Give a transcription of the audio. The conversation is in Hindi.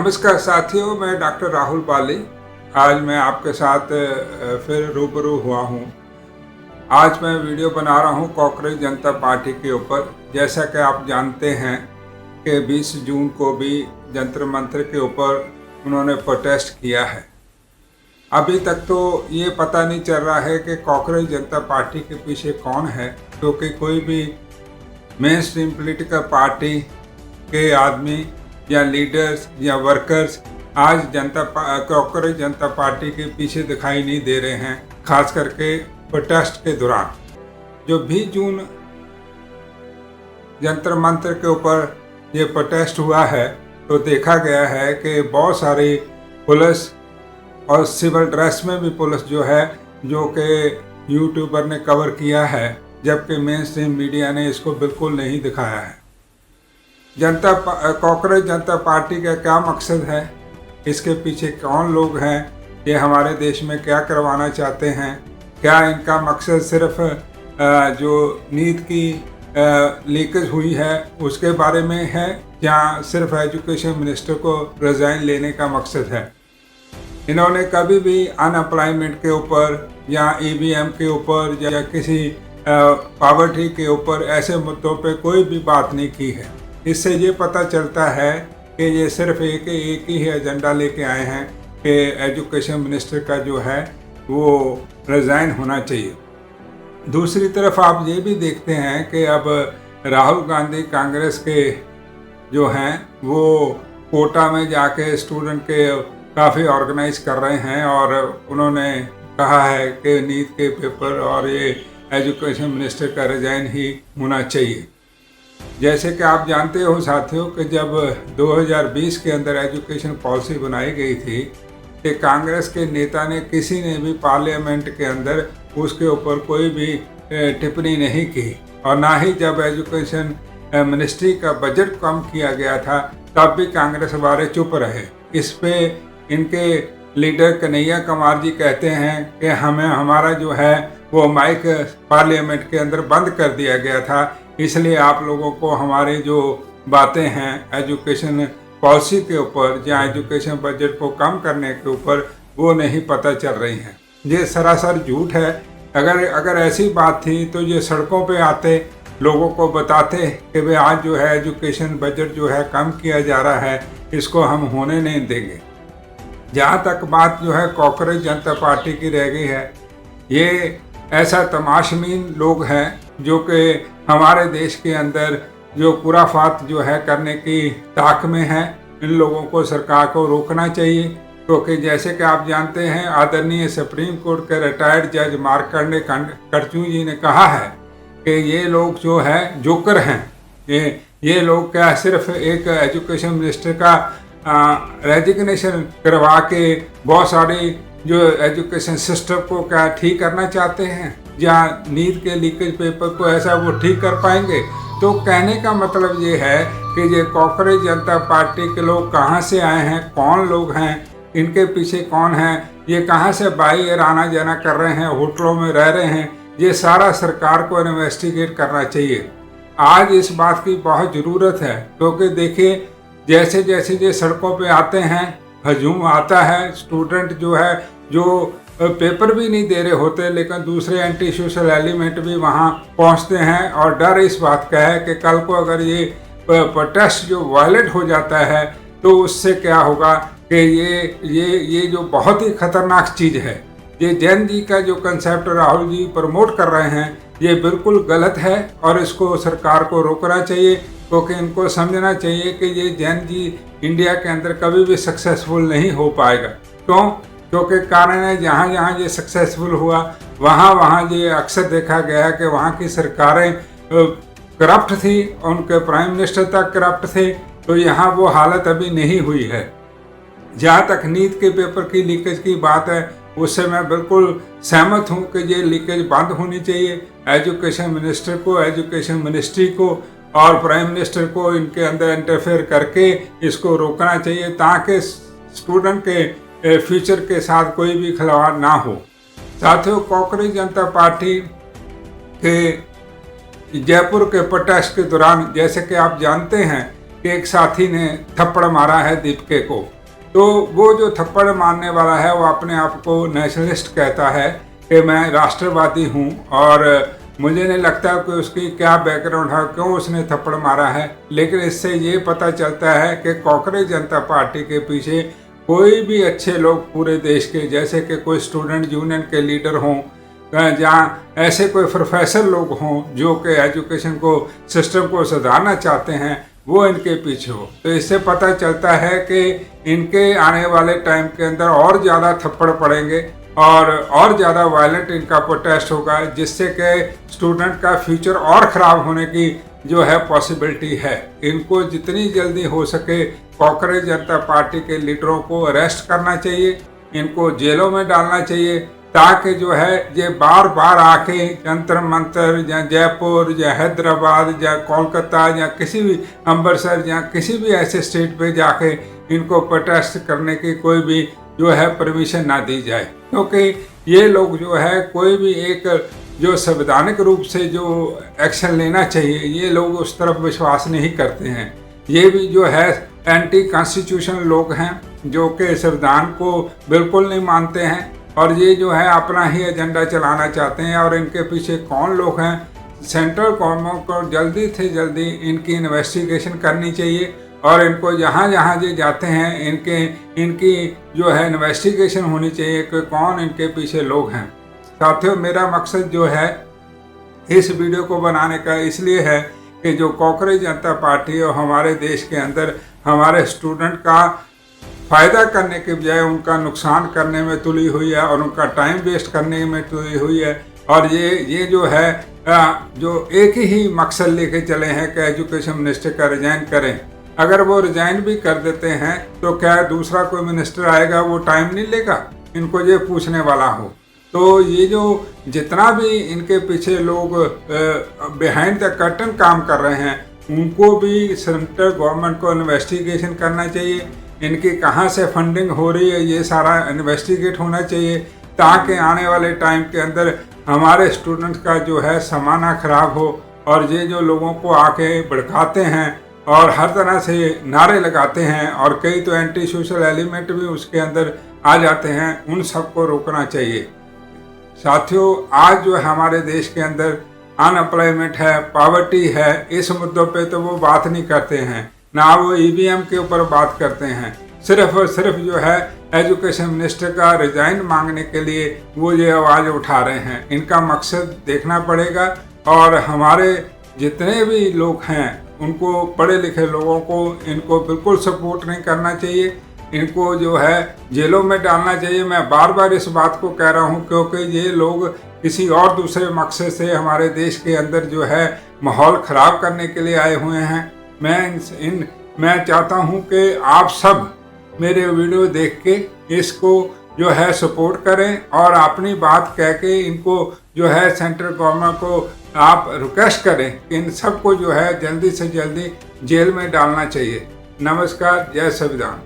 नमस्कार साथियों, मैं डॉक्टर राहुल बाली। आज मैं आपके साथ फिर रूबरू हुआ हूँ। आज मैं वीडियो बना रहा हूँ कॉकरोच जनता पार्टी के ऊपर। जैसा कि आप जानते हैं कि 20 जून को भी जंतर मंतर के ऊपर उन्होंने प्रोटेस्ट किया है। अभी तक तो ये पता नहीं चल रहा है कि कॉकरोच जनता पार्टी के पीछे कौन है, क्योंकि कोई भी मेन स्ट्रीम पॉलिटिकल पार्टी के आदमी या लीडर्स या वर्कर्स आज कॉकरोच जनता पार्टी के पीछे दिखाई नहीं दे रहे हैं। खास करके प्रोटेस्ट के दौरान जो 20 जून जंतर मंतर के ऊपर ये प्रोटेस्ट हुआ है, तो देखा गया है कि बहुत सारी पुलिस और सिविल ड्रेस में भी पुलिस जो है, जो कि यूट्यूबर ने कवर किया है, जबकि मेन स्ट्रीम मीडिया ने इसको बिल्कुल नहीं दिखाया है। कॉकरोच जनता पार्टी का क्या मकसद है, इसके पीछे कौन लोग हैं, ये हमारे देश में क्या करवाना चाहते हैं, क्या इनका मकसद सिर्फ जो नीट की लीकेज हुई है उसके बारे में है, या सिर्फ एजुकेशन मिनिस्टर को रिजाइन लेने का मकसद है। इन्होंने कभी भी अनएम्प्लॉयमेंट के ऊपर या ईवीएम के ऊपर या किसी पॉवर्टी के ऊपर ऐसे मुद्दों पे कोई भी बात नहीं की है। इससे ये पता चलता है कि ये सिर्फ एक ही एजेंडा लेके आए हैं कि एजुकेशन मिनिस्टर का जो है वो रिज़ाइन होना चाहिए। दूसरी तरफ आप ये भी देखते हैं कि अब राहुल गांधी कांग्रेस के जो हैं वो कोटा में जाके स्टूडेंट के काफ़ी ऑर्गेनाइज कर रहे हैं, और उन्होंने कहा है कि नीट के पेपर और ये एजुकेशन मिनिस्टर का रिज़ाइन ही होना चाहिए। जैसे कि आप जानते हो साथियों कि जब 2020 के अंदर एजुकेशन पॉलिसी बनाई गई थी, कि कांग्रेस के नेता ने किसी ने भी पार्लियामेंट के अंदर उसके ऊपर कोई भी टिप्पणी नहीं की, और ना ही जब एजुकेशन मिनिस्ट्री का बजट कम किया गया था तब भी कांग्रेस वाले चुप रहे। इस पे इनके लीडर कन्हैया कुमार जी कहते हैं कि हमारा जो है वो माइक पार्लियामेंट के अंदर बंद कर दिया गया था, इसलिए आप लोगों को हमारी जो बातें हैं एजुकेशन पॉलिसी के ऊपर या एजुकेशन बजट को कम करने के ऊपर वो नहीं पता चल रही हैं। ये सरासर झूठ है। अगर ऐसी बात थी तो ये सड़कों पे आते, लोगों को बताते कि भाई आज जो है एजुकेशन बजट जो है कम किया जा रहा है, इसको हम होने नहीं देंगे। जहाँ तक बात जो है कॉकरोच जनता पार्टी की रह गई है, ये ऐसा तमाशबीन लोग हैं जो कि हमारे देश के अंदर जो खुराफात जो है करने की ताक में है। इन लोगों को सरकार को रोकना चाहिए, क्योंकि जैसे कि आप जानते हैं आदरणीय सुप्रीम कोर्ट के रिटायर्ड जज मार्कंडे करचू जी ने कहा है कि ये लोग जो है जोकर हैं। ये लोग क्या सिर्फ एक एजुकेशन मिनिस्टर का रेजिग्नेशन करवा के बहुत सारी जो एजुकेशन सिस्टम को क्या ठीक करना चाहते हैं, या नीट के लीकेज पेपर को ऐसा वो ठीक कर पाएंगे। तो कहने का मतलब ये है कि ये कॉकरोच जनता पार्टी के लोग कहाँ से आए हैं, कौन लोग हैं, इनके पीछे कौन है, ये कहाँ से बाहर आना जाना कर रहे हैं, होटलों में रह रहे हैं, ये सारा सरकार को इन्वेस्टिगेट करना चाहिए। आज इस बात की बहुत ज़रूरत है, क्योंकि देखिए जैसे जैसे ये सड़कों पे आते हैं, हजूम आता है, स्टूडेंट जो है जो पेपर भी नहीं दे रहे होते, लेकिन दूसरे एंटी सोशल एलिमेंट भी वहाँ पहुँचते हैं, और डर इस बात का है कि कल को अगर ये प्रोटेस्ट जो वायलेट हो जाता है तो उससे क्या होगा कि ये जो बहुत ही खतरनाक चीज़ है, ये जैन जी का जो कंसेप्ट राहुल जी प्रमोट कर रहे हैं, ये बिल्कुल गलत है, और इसको सरकार को रोकना चाहिए। क्योंकि इनको समझना चाहिए कि ये जैन जी इंडिया के अंदर कभी भी सक्सेसफुल नहीं हो पाएगा। क्यों? क्योंकि कारण है जहाँ जहाँ ये सक्सेसफुल हुआ वहाँ ये अक्सर देखा गया है कि वहाँ की सरकारें करप्ट थी, उनके प्राइम मिनिस्टर तक करप्ट थे। तो यहाँ वो हालत अभी नहीं हुई है। जहाँ तक नीट के पेपर की लीकेज की बात है, उससे मैं बिल्कुल सहमत हूँ कि ये लीकेज बंद होनी चाहिए। एजुकेशन मिनिस्टर को, एजुकेशन मिनिस्ट्री को और प्राइम मिनिस्टर को इनके अंदर इंटरफेयर करके इसको रोकना चाहिए, ताकि स्टूडेंट के फ्यूचर के साथ कोई भी खिलवाड़ ना हो। साथियों, कॉकरोच जनता पार्टी के जयपुर के प्रोटेस्ट के दौरान, जैसे कि आप जानते हैं कि एक साथी ने थप्पड़ मारा है दीपिका को, तो वो जो थप्पड़ मारने वाला है वो अपने आप को नेशनलिस्ट कहता है कि मैं राष्ट्रवादी हूँ, और मुझे नहीं लगता कि उसकी क्या बैकग्राउंड है, क्यों उसने थप्पड़ मारा है। लेकिन इससे ये पता चलता है कि कांग्रेस जनता पार्टी के पीछे कोई भी अच्छे लोग पूरे देश के, जैसे कि कोई स्टूडेंट यूनियन के लीडर हों, जहाँ ऐसे कोई प्रोफेसर लोग हों जो कि एजुकेशन को सिस्टम को सुधारना चाहते हैं, वो इनके पीछे हो। तो इससे पता चलता है कि इनके आने वाले टाइम के अंदर और ज़्यादा थप्पड़ पड़ेंगे और ज़्यादा वायलेंट इनका प्रोटेस्ट होगा, जिससे कि स्टूडेंट का फ्यूचर और ख़राब होने की जो है पॉसिबिलिटी है। इनको जितनी जल्दी हो सके कांग्रेस जनता पार्टी के लीडरों को अरेस्ट करना चाहिए, इनको जेलों में डालना चाहिए, ताकि जो है ये बार बार आके जंतर मंतर या जयपुर या हैदराबाद या कोलकाता या किसी भी अमृतसर या किसी भी ऐसे स्टेट पे जाके इनको प्रोटेस्ट करने की कोई भी जो है परमिशन ना दी जाए, क्योंकि ये लोग जो है कोई भी एक जो संवैधानिक रूप से जो एक्शन लेना चाहिए, ये लोग उस तरफ विश्वास नहीं करते हैं। ये भी जो है एंटी कॉन्स्टिट्यूशन लोग हैं जो कि संविधान को बिल्कुल नहीं मानते हैं, और ये जो है अपना ही एजेंडा चलाना चाहते हैं। और इनके पीछे कौन लोग हैं, सेंट्रल गवर्नमेंट को जल्दी से जल्दी इनकी इन्वेस्टिगेशन करनी चाहिए, और इनको जहाँ जहाँ ये जाते हैं इनकी जो है इन्वेस्टिगेशन होनी चाहिए कि कौन इनके पीछे लोग हैं। साथियों, मेरा मकसद जो है इस वीडियो को बनाने का इसलिए है कि जो कांग्रेस जनता पार्टी और हमारे देश के अंदर हमारे स्टूडेंट का फ़ायदा करने के बजाय उनका नुकसान करने में तुली हुई है, और उनका टाइम वेस्ट करने में तुली हुई है। और ये जो है जो एक ही मकसद लेके चले हैं कि एजुकेशन मिनिस्टर का रिजाइन करें। अगर वो रिजाइन भी कर देते हैं तो क्या दूसरा कोई मिनिस्टर आएगा वो टाइम नहीं लेगा इनको ये पूछने वाला हो। तो ये जो जितना भी इनके पीछे लोग बिहाइंड द कर्टन काम कर रहे हैं, उनको भी सेंट्रल गवर्नमेंट को इन्वेस्टिगेशन करना चाहिए। इनकी कहाँ से फंडिंग हो रही है ये सारा इन्वेस्टिगेट होना चाहिए, ताकि आने वाले टाइम के अंदर हमारे स्टूडेंट्स का जो है समाना खराब हो। और ये जो लोगों को आके भड़काते हैं और हर तरह से नारे लगाते हैं, और कई तो एंटी सोशल एलिमेंट भी उसके अंदर आ जाते हैं, उन सबको रोकना चाहिए। साथियों, आज जो है हमारे देश के अंदर अनएम्प्लॉयमेंट है, पॉवर्टी है, इस मुद्दों पे तो वो बात नहीं करते हैं, ना वो ईवीएम के ऊपर बात करते हैं। सिर्फ और सिर्फ जो है एजुकेशन मिनिस्टर का रिजाइन मांगने के लिए वो ये आवाज़ उठा रहे हैं। इनका मकसद देखना पड़ेगा, और हमारे जितने भी लोग हैं उनको, पढ़े लिखे लोगों को, इनको बिल्कुल सपोर्ट नहीं करना चाहिए, इनको जो है जेलों में डालना चाहिए। मैं बार बार इस बात को कह रहा हूँ, क्योंकि ये लोग किसी और दूसरे मकसद से हमारे देश के अंदर जो है माहौल ख़राब करने के लिए आए हुए हैं। मैं चाहता हूँ कि आप सब मेरे वीडियो देख के इसको जो है सपोर्ट करें, और अपनी बात कह के इनको जो है सेंट्रल गवर्नमेंट को आप रिक्वेस्ट करें कि इन सबको जो है जल्दी से जल्दी जेल में डालना चाहिए। नमस्कार, जय संविधान।